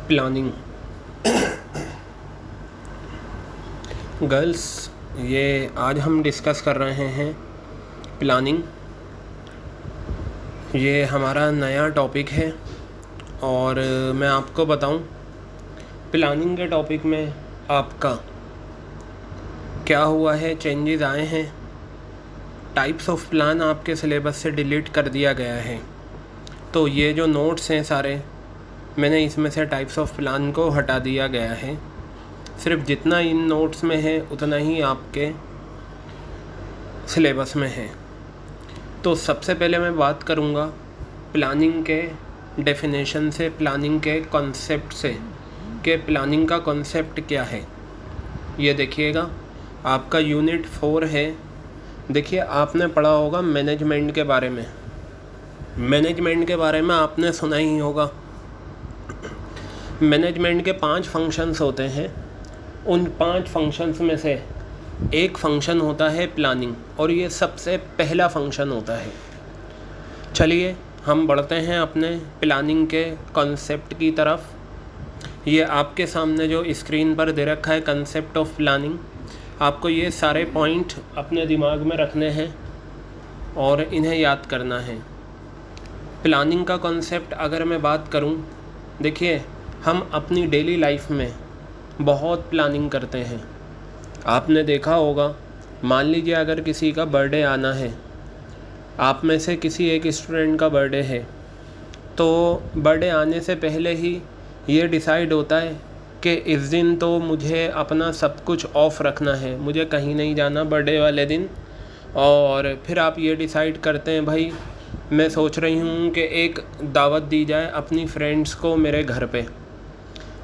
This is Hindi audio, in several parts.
प्लानिंग। गर्ल्स, ये आज हम डिस्कस कर रहे हैं प्लानिंग। ये हमारा नया टॉपिक है और मैं आपको बताऊं प्लानिंग के टॉपिक में आपका क्या हुआ है, चेंजेस आए हैं। टाइप्स ऑफ प्लान आपके सिलेबस से डिलीट कर दिया गया है। तो ये जो नोट्स हैं सारे, मैंने इसमें से टाइप्स ऑफ प्लान को हटा दिया गया है। सिर्फ जितना इन नोट्स में है उतना ही आपके सिलेबस में है। तो सबसे पहले मैं बात करूँगा प्लानिंग के डेफिनेशन से, प्लानिंग के कॉन्सेप्ट से, कि प्लानिंग का कॉन्सेप्ट क्या है। ये देखिएगा, आपका यूनिट 4 है। देखिए, आपने पढ़ा होगा मैनेजमेंट के बारे में। मैनेजमेंट के बारे में आपने सुना ही होगा। मैनेजमेंट के 5 फंक्शंस होते हैं। उन 5 फंक्शंस में से एक फंक्शन होता है प्लानिंग, और ये सबसे पहला फंक्शन होता है। चलिए हम बढ़ते हैं अपने प्लानिंग के कॉन्सेप्ट की तरफ। ये आपके सामने जो स्क्रीन पर दे रखा है कंसेप्ट ऑफ प्लानिंग, आपको ये सारे पॉइंट अपने दिमाग में रखने हैं और इन्हें याद करना है। प्लानिंग का कॉन्सेप्ट अगर मैं बात करूं, देखिए, हम अपनी डेली लाइफ में बहुत प्लानिंग करते हैं। आपने देखा होगा, मान लीजिए अगर किसी का बर्थडे आना है, आप में से किसी एक स्टूडेंट का बर्थडे है, तो बर्थडे आने से पहले ही ये डिसाइड होता है कि इस दिन तो मुझे अपना सब कुछ ऑफ रखना है, मुझे कहीं नहीं जाना बर्थडे वाले दिन। और फिर आप ये डिसाइड करते हैं, भाई मैं सोच रही हूँ कि एक दावत दी जाए अपनी फ्रेंड्स को मेरे घर पे।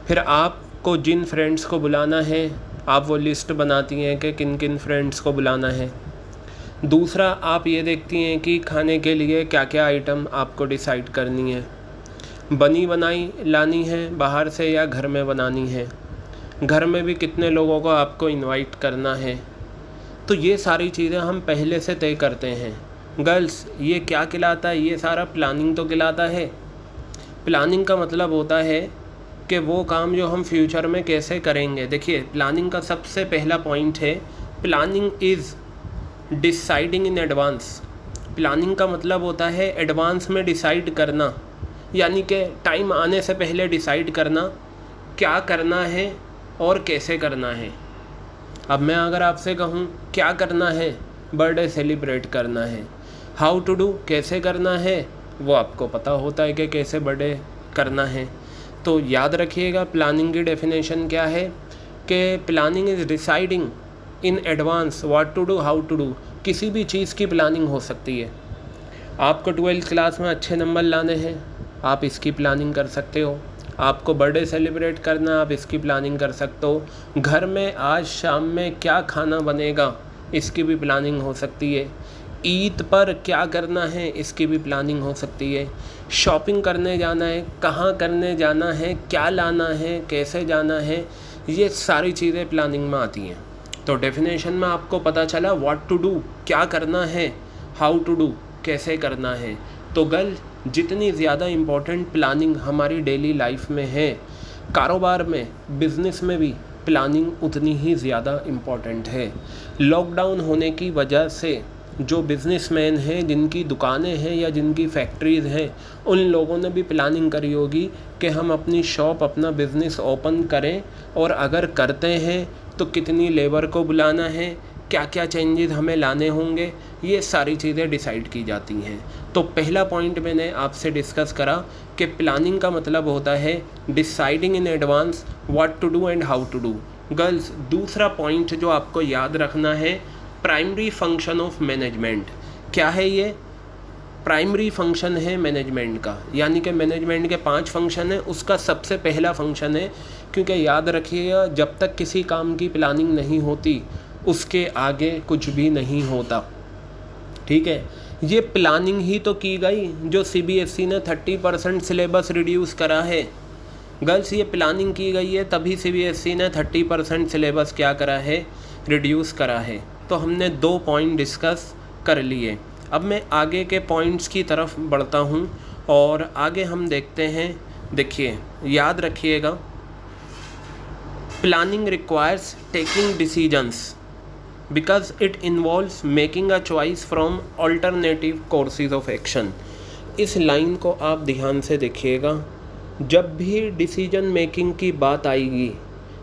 फिर आपको जिन फ्रेंड्स को बुलाना है, आप वो लिस्ट बनाती हैं कि किन किन फ्रेंड्स को बुलाना है। दूसरा, आप ये देखती हैं कि खाने के लिए क्या क्या आइटम आपको डिसाइड करनी है। बनी बनाई लानी है बाहर से या घर में बनानी है। घर में भी कितने लोगों को आपको इनवाइट करना है। तो ये सारी चीज़ें हम पहले से तय करते हैं। गर्ल्स, ये क्या कहलाता है? ये सारा प्लानिंग तो कहलाता है। प्लानिंग का मतलब होता है कि वो काम जो हम फ्यूचर में कैसे करेंगे। देखिए, प्लानिंग का सबसे पहला पॉइंट है, planning is deciding in advance. Planning का मतलब होता है एडवांस में डिसाइड करना, यानी कि टाइम आने से पहले डिसाइड करना क्या करना है और कैसे करना है। अब मैं अगर आपसे कहूँ क्या करना है, बर्थडे सेलिब्रेट करना है। हाउ टू डू, कैसे करना है, वो आपको पता होता है कि कैसे बर्थडे करना है। तो याद रखिएगा प्लानिंग की डेफिनेशन क्या है, कि planning is deciding in advance what to do, how to do. किसी भी चीज़ की प्लानिंग हो सकती है। आपको 12th क्लास में अच्छे नंबर लाने हैं, आप इसकी प्लानिंग कर सकते हो। आपको बर्थडे सेलिब्रेट करना, आप इसकी प्लानिंग कर सकते हो। घर में आज शाम में क्या खाना बनेगा, इसकी भी प्लानिंग हो सकती है। ईद पर क्या करना है, इसकी भी प्लानिंग हो सकती है। शॉपिंग करने जाना है, कहाँ करने जाना है, क्या लाना है, कैसे जाना है, ये सारी चीज़ें प्लानिंग में आती हैं। तो डेफिनेशन में आपको पता चला व्हाट टू डू, क्या करना है, हाउ टू डू, कैसे करना है। तो गर्ल, जितनी ज़्यादा इम्पोर्टेंट प्लानिंग हमारी डेली लाइफ में है, कारोबार में, बिज़नेस में भी प्लानिंग उतनी ही ज़्यादा इम्पॉर्टेंट है। लॉकडाउन होने की वजह से जो बिज़नेसमैन हैं, जिनकी दुकानें हैं या जिनकी फैक्ट्रीज़ हैं, उन लोगों ने भी प्लानिंग करी होगी कि हम अपनी शॉप, अपना बिज़नेस ओपन करें, और अगर करते हैं तो कितनी लेबर को बुलाना है, क्या क्या चेंजेस हमें लाने होंगे, ये सारी चीज़ें डिसाइड की जाती हैं। तो पहला पॉइंट मैंने आपसे डिस्कस करा कि प्लानिंग का मतलब होता है deciding in advance what to do and how to do. Girls, दूसरा पॉइंट जो आपको याद रखना है, प्राइमरी फंक्शन ऑफ मैनेजमेंट। क्या है ये? प्राइमरी फंक्शन है मैनेजमेंट का, यानी कि मैनेजमेंट के 5 फंक्शन है, उसका सबसे पहला फंक्शन है। क्योंकि याद रखिएगा, जब तक किसी काम की प्लानिंग नहीं होती उसके आगे कुछ भी नहीं होता। ठीक है, ये प्लानिंग ही तो की गई जो CBSE ने 30% सिलेबस रिड्यूस करा है। गर्ल्स, ये प्लानिंग की गई है, तभी CBSE ने 30% सिलेबस क्या करा है, रिड्यूस करा है। तो हमने 2 पॉइंट डिस्कस कर लिए। अब मैं आगे के पॉइंट्स की तरफ बढ़ता हूँ और आगे हम देखते हैं देखिए याद रखिएगा, planning requires taking decisions because it involves making a choice from alternative courses of action. इस लाइन को आप ध्यान से देखिएगा, जब भी डिसीजन मेकिंग की बात आएगी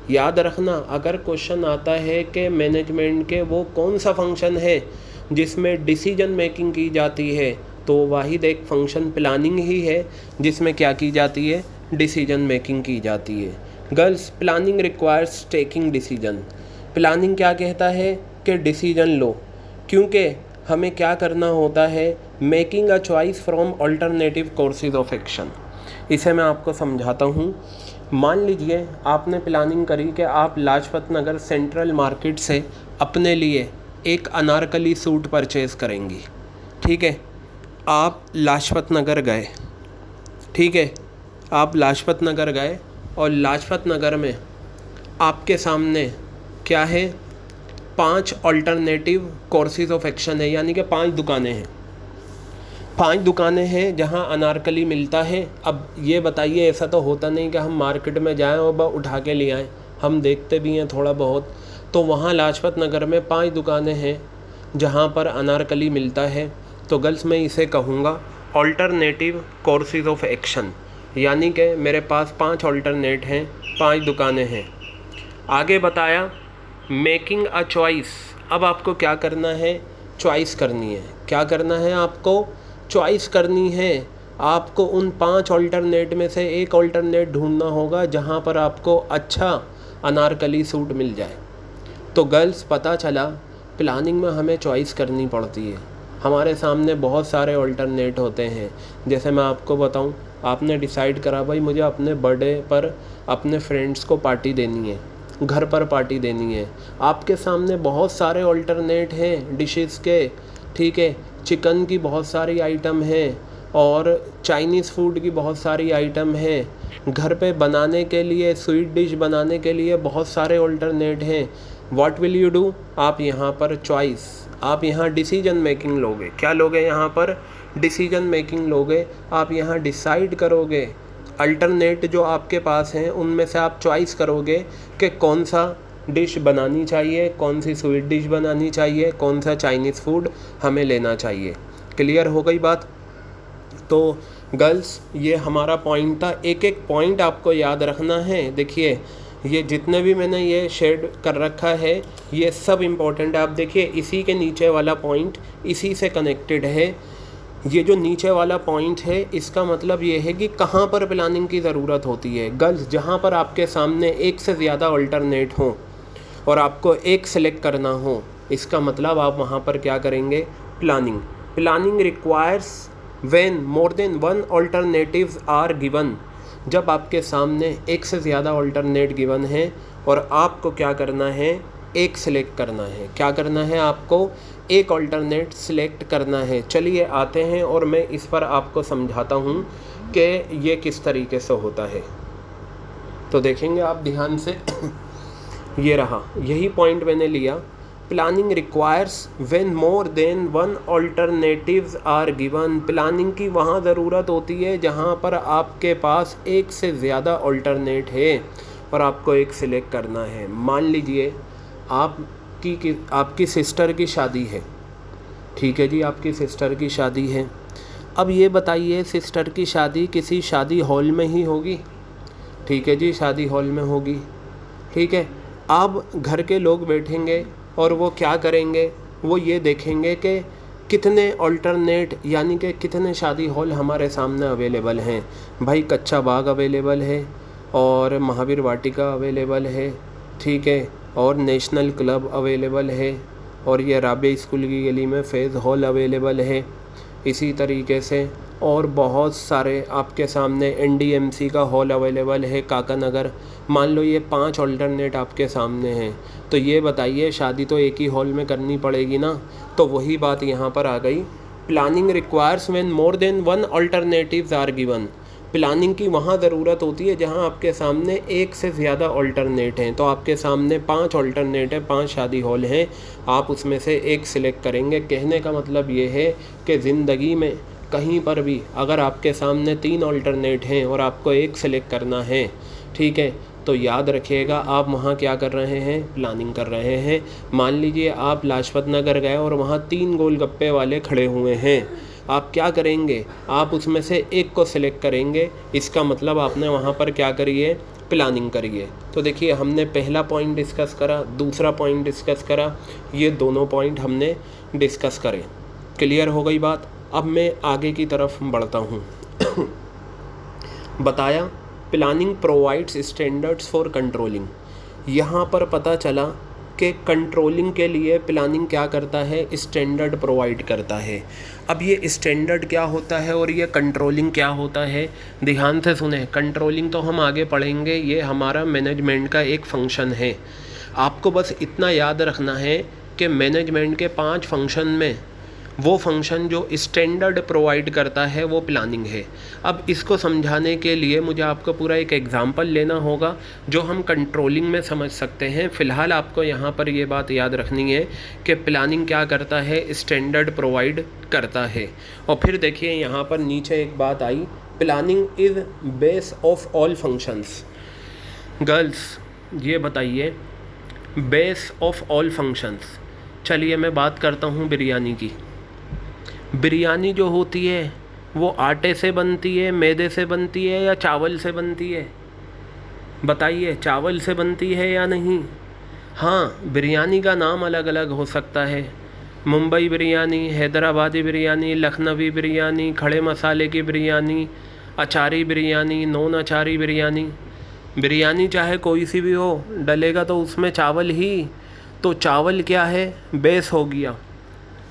याद रखना, अगर क्वेश्चन आता है कि मैनेजमेंट के वो कौन सा फंक्शन है जिसमें डिसीजन मेकिंग की जाती है, तो वाहिद एक फंक्शन प्लानिंग ही है जिसमें क्या की जाती है, डिसीजन मेकिंग की जाती है। Girls, planning requires taking decision. Planning क्या कहता है कि डिसीजन लो, क्योंकि हमें क्या करना होता है, making a choice from alternative courses of action. इसे मैं आपको समझाता हूँ। मान लीजिए आपने प्लानिंग करी कि आप लाजपत नगर सेंट्रल मार्केट से अपने लिए एक अनारकली सूट परचेज़ करेंगी। ठीक है, आप लाजपत नगर गए। ठीक है, आप लाजपत नगर गए और लाजपत नगर में आपके सामने क्या है, 5 अल्टरनेटिव कोर्सेज ऑफ एक्शन है, यानी कि 5 दुकानें हैं। 5 दुकानें हैं जहां अनारकली मिलता है। अब ये बताइए, ऐसा तो होता नहीं कि हम मार्केट में जाएं और बस उठा के ले आएँ, हम देखते भी हैं थोड़ा बहुत। तो वहाँ लाजपत नगर में 5 दुकानें हैं जहाँ पर अनारकली मिलता है। तो गर्ल्स, मैं इसे कहूँगा अल्टरनेटिव कोर्सेज ऑफ एक्शन, यानी कि मेरे पास 5 अल्टरनेट हैं, 5 दुकानें हैं। आगे बताया मेकिंग अ चॉइस। अब आपको क्या करना है, चॉइस करनी है। क्या करना है आपको, चॉइस करनी है। आपको उन 5 अल्टरनेट में से एक अल्टरनेट ढूंढना होगा जहाँ पर आपको अच्छा अनारकली सूट मिल जाए। तो गर्ल्स, पता चला प्लानिंग में हमें चॉइस करनी पड़ती है। हमारे सामने बहुत सारे अल्टरनेट होते हैं। जैसे मैं आपको बताऊं, आपने डिसाइड करा भाई मुझे अपने बर्थडे पर अपने फ्रेंड्स को पार्टी देनी है, घर पर पार्टी देनी है। आपके सामने बहुत सारे अल्टरनेट हैं डिशेस के। ठीक है, चिकन की बहुत सारी आइटम हैं और चाइनीज़ फूड की बहुत सारी आइटम हैं। घर पे बनाने के लिए, स्वीट डिश बनाने के लिए बहुत सारे अल्टरनेट हैं। व्हाट विल यू डू, आप यहाँ पर चॉइस, आप यहाँ डिसीजन मेकिंग लोगे। क्या लोगे, यहाँ पर डिसीजन मेकिंग लोगे। आप यहाँ डिसाइड करोगे, अल्टरनेट जो आपके पास हैं उनमें से आप चॉइस करोगे कि कौन सा डिश बनानी चाहिए, कौन सी स्वीट डिश बनानी चाहिए, कौन सा चाइनीज़ फूड हमें लेना चाहिए। क्लियर हो गई बात। तो गर्ल्स, ये हमारा पॉइंट था। एक एक पॉइंट आपको याद रखना है। देखिए, ये जितने भी मैंने ये शेड कर रखा है ये सब इम्पोर्टेंट है। आप देखिए, इसी के नीचे वाला पॉइंट इसी से कनेक्टेड है। ये जो नीचे वाला पॉइंट है इसका मतलब ये है कि कहाँ पर प्लानिंग की ज़रूरत होती है। गर्ल्स, जहाँ पर आपके सामने एक से ज़्यादा अल्टरनेट हो और आपको एक सेलेक्ट करना हो, इसका मतलब आप वहाँ पर क्या करेंगे, planning. Planning requires when more than 1 alternatives are given. जब आपके सामने एक से ज़्यादा अल्टरनेट गिवन है और आपको क्या करना है, एक सिलेक्ट करना है। क्या करना है, आपको एक अल्टरनेट सिलेक्ट करना है। चलिए आते हैं और मैं इस पर आपको समझाता हूँ कि ये किस तरीके से होता है। तो देखेंगे आप ध्यान से ये रहा, यही पॉइंट मैंने लिया। Planning requires when more than 1 alternatives are given. Planning की वहाँ ज़रूरत होती है जहाँ पर आपके पास एक से ज़्यादा अल्टरनेट है और आपको एक सिलेक्ट करना है। मान लीजिए आपकी सिस्टर की शादी है। ठीक है जी, आपकी सिस्टर की शादी है। अब ये बताइए, सिस्टर की शादी किसी शादी हॉल में ही होगी। ठीक है जी, शादी हॉल में होगी। ठीक है, अब घर के लोग बैठेंगे और वो क्या करेंगे, वो ये देखेंगे कि कितने अल्टरनेट यानी कि कितने शादी हॉल हमारे सामने अवेलेबल हैं। भाई, कच्चा बाग अवेलेबल है और महावीर वाटिका अवेलेबल है। ठीक है, और नेशनल क्लब अवेलेबल है और ये राबिया स्कूल की गली में फैज़ हॉल अवेलेबल है। इसी तरीके से और बहुत सारे आपके सामने NDMC का हॉल अवेलेबल है काका नगर। मान लो ये 5 अल्टरनेट आपके सामने हैं, तो ये बताइए शादी तो एक ही हॉल में करनी पड़ेगी ना। तो वही बात यहाँ पर आ गई। Planning requires when more than 1 alternatives are given. Planning की वहाँ ज़रूरत होती है जहाँ आपके सामने एक से ज़्यादा अल्टरनेट हैं। तो आपके सामने 5 अल्टरनेट है, 5 शादी हॉल हैं, आप उसमें से एक सिलेक्ट करेंगे। कहने का मतलब ये है कि ज़िंदगी में कहीं पर भी अगर आपके सामने 3 ऑल्टरनेट हैं और आपको एक सेलेक्ट करना है, ठीक है, तो याद रखिएगा आप वहाँ क्या कर रहे हैं, प्लानिंग कर रहे हैं। मान लीजिए आप लाजपत नगर गए और वहाँ 3 गोलगप्पे वाले खड़े हुए हैं, आप क्या करेंगे, आप उसमें से एक को सिलेक्ट करेंगे। इसका मतलब आपने वहाँ पर क्या करिए, प्लानिंग करिए। तो देखिए हमने पहला पॉइंट डिस्कस करा, दूसरा पॉइंट डिस्कस करा, ये दोनों पॉइंट हमने डिस्कस करे। क्लियर हो गई बात। अब मैं आगे की तरफ बढ़ता हूँ। बताया planning provides standards for controlling. यहाँ पर पता चला कि कंट्रोलिंग के लिए प्लानिंग क्या करता है, स्टैंडर्ड प्रोवाइड करता है। अब ये स्टैंडर्ड क्या होता है और ये कंट्रोलिंग क्या होता है, ध्यान से सुने। कंट्रोलिंग तो हम आगे पढ़ेंगे, ये हमारा मैनेजमेंट का एक फंक्शन है। आपको बस इतना याद रखना है कि मैनेजमेंट के 5 फंक्शन में वो फंक्शन जो स्टैंडर्ड प्रोवाइड करता है वो प्लानिंग है। अब इसको समझाने के लिए मुझे आपको पूरा एक एग्जांपल लेना होगा जो हम कंट्रोलिंग में समझ सकते हैं। फ़िलहाल आपको यहाँ पर ये बात याद रखनी है कि प्लानिंग क्या करता है, स्टैंडर्ड प्रोवाइड करता है। और फिर देखिए यहाँ पर नीचे एक बात आई, planning is base of all functions. Girls ये बताइए, बेस ऑफ ऑल फंक्शंस। चलिए मैं बात करता हूँ बिरयानी की। बिरयानी जो होती है वो आटे से बनती है, मैदे से बनती है या चावल से बनती है? बताइए, चावल से बनती है या नहीं? हाँ, बिरयानी का नाम अलग अलग हो सकता है। मुंबई बिरयानी, हैदराबादी बिरयानी, लखनवी बिरयानी, खड़े मसाले की बिरयानी, अचारी बिरयानी, नॉन अचारी बिरयानी। बिरयानी चाहे कोई सी भी हो, डलेगा तो उसमें चावल ही। तो चावल क्या है, बेस हो गया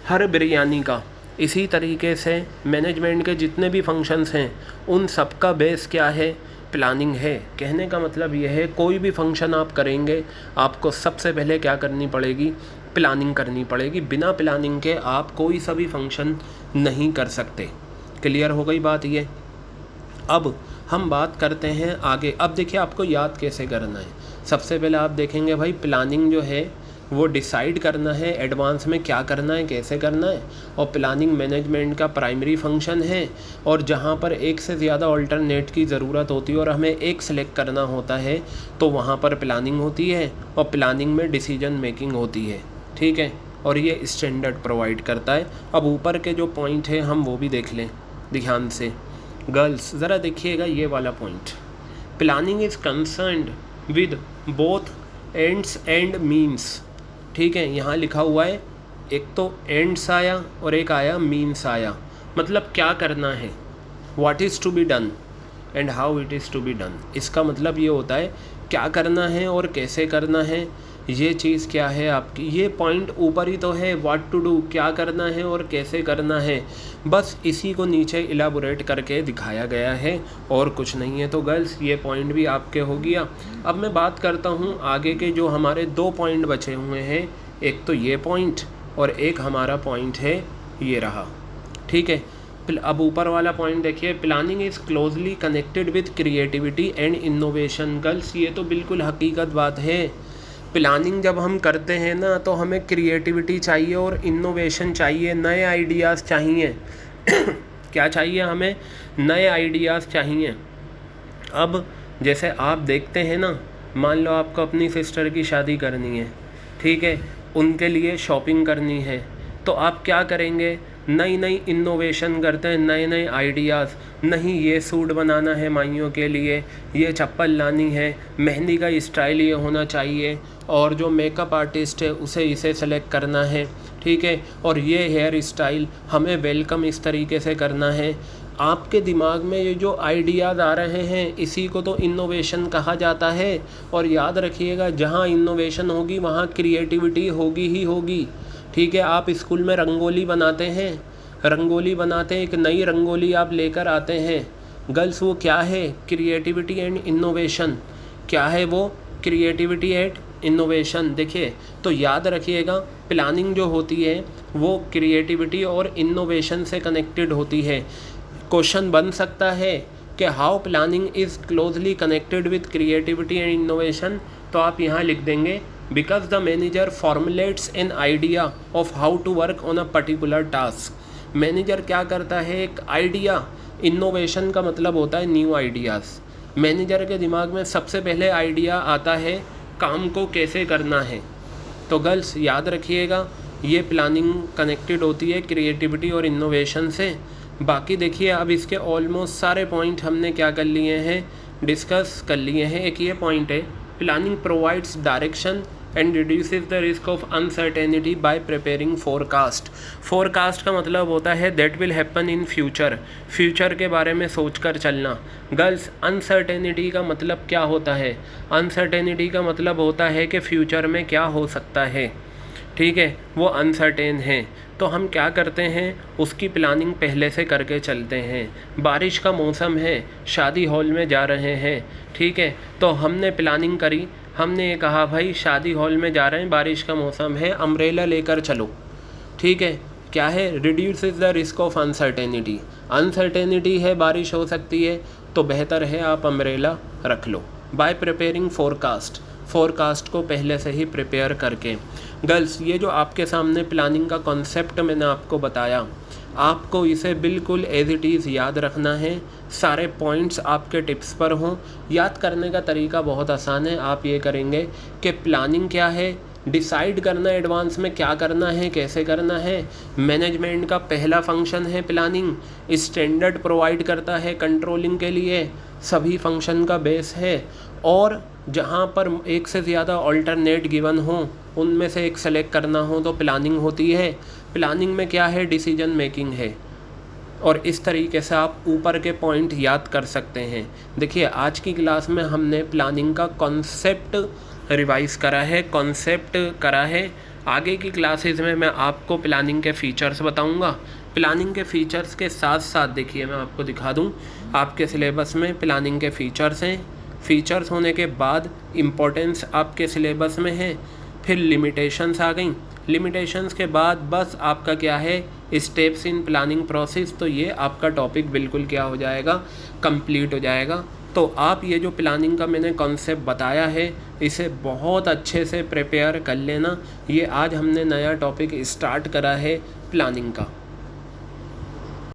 हर बिरयानी का। इसी तरीके से मैनेजमेंट के जितने भी फंक्शंस हैं उन सब का बेस क्या है, प्लानिंग है। कहने का मतलब यह है कोई भी फंक्शन आप करेंगे आपको सबसे पहले क्या करनी पड़ेगी, प्लानिंग करनी पड़ेगी। बिना प्लानिंग के आप कोई सा भी फंक्शन नहीं कर सकते। क्लियर हो गई बात ये। अब हम बात करते हैं आगे। अब देखिए आपको याद कैसे करना है। सबसे पहले आप देखेंगे भाई प्लानिंग जो है वो डिसाइड करना है एडवांस में क्या करना है, कैसे करना है। और प्लानिंग मैनेजमेंट का प्राइमरी फंक्शन है। और जहाँ पर एक से ज़्यादा ऑल्टरनेट की ज़रूरत होती है और हमें एक सेलेक्ट करना होता है तो वहाँ पर प्लानिंग होती है और प्लानिंग में डिसीजन मेकिंग होती है, ठीक है। और ये स्टैंडर्ड प्रोवाइड करता है। अब ऊपर के जो पॉइंट है हम वो भी देख लें ध्यान से। गर्ल्स ज़रा देखिएगा ये वाला point, planning is concerned with both ends and means, ठीक है। यहाँ लिखा हुआ है एक तो एंड्स आया और एक आया मीन्स आया। मतलब क्या करना है, what is to be done and how it is to be done. इसका मतलब ये होता है क्या करना है और कैसे करना है। ये चीज़ क्या है आपकी, ये पॉइंट ऊपर ही तो है, व्हाट टू डू, क्या करना है और कैसे करना है। बस इसी को नीचे इलाबोरेट करके दिखाया गया है और कुछ नहीं है। तो गर्ल्स ये पॉइंट भी आपके हो गया। अब मैं बात करता हूँ आगे के जो हमारे 2 पॉइंट बचे हुए हैं। एक तो ये पॉइंट और एक हमारा पॉइंट है ये रहा, ठीक है। अब ऊपर वाला पॉइंट देखिए, planning is closely connected with creativity and innovation. Girls ये तो बिल्कुल हकीकत बात है। प्लानिंग जब हम करते हैं ना तो हमें क्रिएटिविटी चाहिए और इनोवेशन चाहिए, नए आइडियाज़ चाहिए। क्या चाहिए हमें, नए आइडियाज़ चाहिए। अब जैसे आप देखते हैं ना, मान लो आपको अपनी सिस्टर की शादी करनी है, ठीक है, उनके लिए शॉपिंग करनी है, तो आप क्या करेंगे, नई नई इनोवेशन करते हैं, नए नए आइडियाज़। नहीं ये सूट बनाना है माइयों के लिए, ये चप्पल लानी है, मेहंदी का स्टाइल ये होना चाहिए, और जो मेकअप आर्टिस्ट है उसे इसे सेलेक्ट करना है, ठीक है, और ये हेयर स्टाइल हमें वेलकम इस तरीके से करना है। आपके दिमाग में ये जो आइडियाज़ आ रहे हैं इसी को तो इनोवेशन कहा जाता है। और याद रखिएगा जहाँ इनोवेशन होगी वहाँ क्रिएटिविटी होगी ही होगी, ठीक है। आप स्कूल में रंगोली बनाते हैं, एक नई रंगोली आप लेकर आते हैं। गर्ल्स वो क्या है, क्रिएटिविटी एंड इनोवेशन। क्या है वो, क्रिएटिविटी एंड इनोवेशन। देखिए तो याद रखिएगा प्लानिंग जो होती है वो क्रिएटिविटी और इनोवेशन से कनेक्टेड होती है। क्वेश्चन बन सकता है कि how planning is closely connected with creativity and innovation, तो आप यहाँ लिख देंगे because the manager formulates an idea of how to work on a particular task. Manager क्या करता है, एक आइडिया, इनोवेशन का मतलब होता है न्यू आइडियाज़। मैनेजर के दिमाग में सबसे पहले आइडिया आता है काम को कैसे करना है। तो गर्ल्स याद रखिएगा, ये प्लानिंग कनेक्टेड होती है क्रिएटिविटी और इनोवेशन से। बाकी देखिए, अब इसके ऑलमोस्ट सारे पॉइंट हमने क्या कर लिए हैं, डिस्कस कर लिए हैं। एक ये पॉइंट है, planning provides direction and reduces the risk of uncertainty bye preparing forecast. Forecast का मतलब होता है that will happen in future, future के बारे में सोचकर चलना। गर्ल्स, अनसर्टेनिटी का मतलब क्या होता है, अनसर्टेनिटी का मतलब होता है कि फ्यूचर में क्या हो सकता है, ठीक है, वो अनसर्टेन है। तो हम क्या करते हैं, उसकी प्लानिंग पहले से करके चलते हैं। बारिश का मौसम है, शादी हॉल में जा रहे हैं, ठीक है, तो हमने प्लानिंग करी, हमने ये कहा भाई शादी हॉल में जा रहे हैं, बारिश का मौसम है, अम्ब्रेला लेकर चलो, ठीक है। क्या है, reduces the risk of uncertainty, uncertainty है, बारिश हो सकती है, तो बेहतर है आप अम्ब्रेला रख लो। बाय प्रिपेयरिंग फोरकास्ट, फोरकास्ट को पहले से ही प्रिपेयर करके। गर्ल्स, ये जो आपके सामने प्लानिंग का कॉन्सेप्ट मैंने आपको बताया, आपको इसे बिल्कुल एज इट इज़ याद रखना है। सारे पॉइंट्स आपके टिप्स पर हों। याद करने का तरीका बहुत आसान है। आप ये करेंगे कि प्लानिंग क्या है, डिसाइड करना एडवांस में क्या करना है, कैसे करना है। मैनेजमेंट का पहला फंक्शन है प्लानिंग, स्टैंडर्ड प्रोवाइड करता है कंट्रोलिंग के लिए, सभी फंक्शन का बेस है। और जहाँ पर एक से ज़्यादा ऑल्टरनेट गिवन हो, उनमें से एक सेलेक्ट करना हो तो प्लानिंग होती है। प्लानिंग में क्या है, डिसीजन मेकिंग है। और इस तरीके से आप ऊपर के पॉइंट याद कर सकते हैं। देखिए, आज की क्लास में हमने प्लानिंग का कॉन्सेप्ट रिवाइज करा है, कॉन्सेप्ट करा है। आगे की क्लासेस में मैं आपको प्लानिंग के फ़ीचर्स बताऊंगा। प्लानिंग के फ़ीचर्स के साथ साथ देखिए, मैं आपको दिखा दूं, आपके सिलेबस में प्लानिंग के फ़ीचर्स हैं। फ़ीचर्स होने के बाद इम्पोर्टेंस आपके सिलेबस में है, फिर लिमिटेशंस आ गई। लिमिटेशंस के बाद बस आपका क्या है, स्टेप्स इन प्लानिंग प्रोसेस। तो ये आपका टॉपिक बिल्कुल क्या हो जाएगा, कंप्लीट हो जाएगा। तो आप ये जो प्लानिंग का मैंने कॉन्सेप्ट बताया है, इसे बहुत अच्छे से प्रिपेयर कर लेना। ये आज हमने नया टॉपिक स्टार्ट करा है प्लानिंग का।